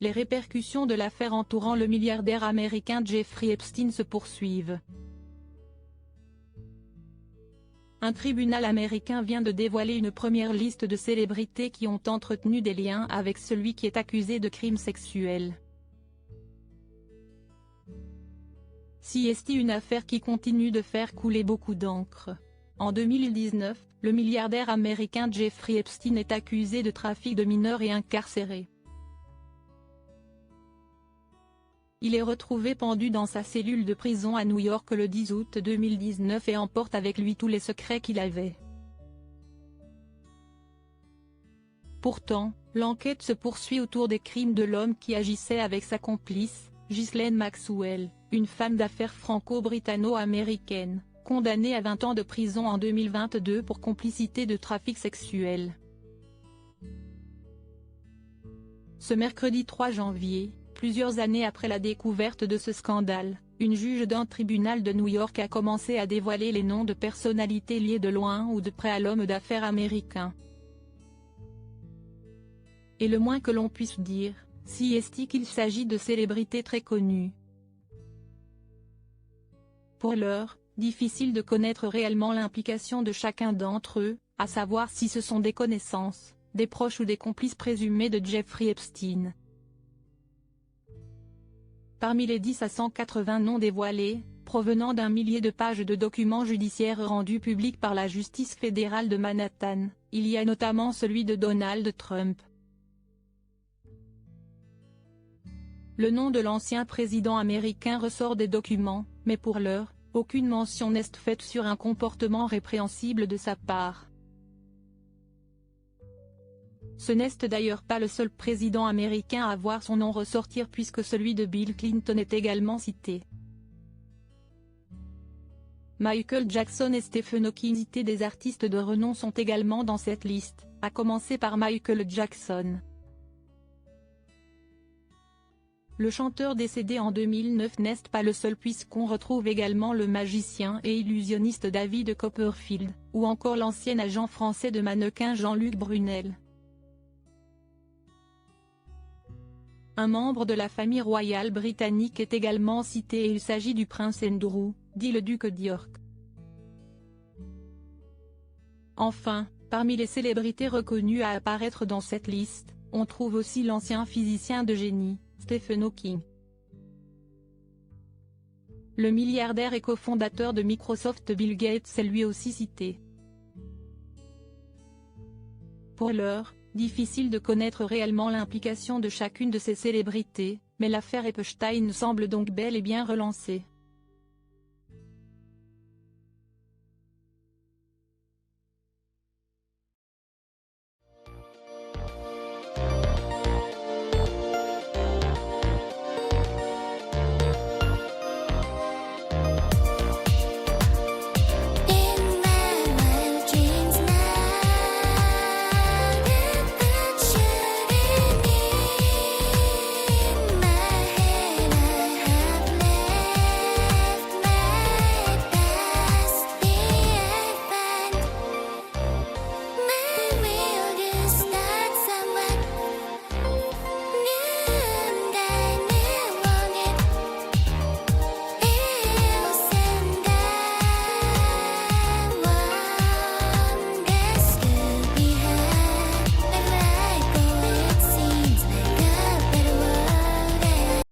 les répercussions de l'affaire entourant le milliardaire américain Jeffrey Epstein se poursuivent. Un tribunal américain vient de dévoiler une première liste de célébrités qui ont entretenu des liens avec celui qui est accusé de crimes sexuels. C'est une affaire qui continue de faire couler beaucoup d'encre. En 2019, le milliardaire américain Jeffrey Epstein est accusé de trafic de mineurs et incarcéré. Il est retrouvé pendu dans sa cellule de prison à New York le 10 août 2019 et emporte avec lui tous les secrets qu'il avait. Pourtant, l'enquête se poursuit autour des crimes de l'homme qui agissait avec sa complice, Ghislaine Maxwell, une femme d'affaires franco-britanno-américaine, condamnée à 20 ans de prison en 2022 pour complicité de trafic sexuel. Ce mercredi 3 janvier, plusieurs années après la découverte de ce scandale, une juge d'un tribunal de New York a commencé à dévoiler les noms de personnalités liées de loin ou de près à l'homme d'affaires américain. Et le moins que l'on puisse dire, c'est qu'il s'agit de célébrités très connues. Pour l'heure, difficile de connaître réellement l'implication de chacun d'entre eux, à savoir si ce sont des connaissances, des proches ou des complices présumés de Jeffrey Epstein. Parmi les 10 à 180 noms dévoilés, provenant d'un millier de pages de documents judiciaires rendus publics par la justice fédérale de Manhattan, il y a notamment celui de Donald Trump. Le nom de l'ancien président américain ressort des documents, mais pour l'heure, aucune mention n'est faite sur un comportement répréhensible de sa part. Ce n'est d'ailleurs pas le seul président américain à voir son nom ressortir puisque celui de Bill Clinton est également cité. Michael Jackson et Stephen Hawking, des artistes de renom, sont également dans cette liste, à commencer par Michael Jackson. Le chanteur décédé en 2009 n'est pas le seul puisqu'on retrouve également le magicien et illusionniste David Copperfield, ou encore l'ancien agent français de mannequins Jean-Luc Brunel. Un membre de la famille royale britannique est également cité et il s'agit du prince Andrew, dit le duc d'York. Enfin, parmi les célébrités reconnues à apparaître dans cette liste, on trouve aussi l'ancien physicien de génie, Stephen Hawking. Le milliardaire et cofondateur de Microsoft Bill Gates est lui aussi cité. Pour l'heure, difficile de connaître réellement l'implication de chacune de ces célébrités, mais l'affaire Epstein semble donc bel et bien relancée.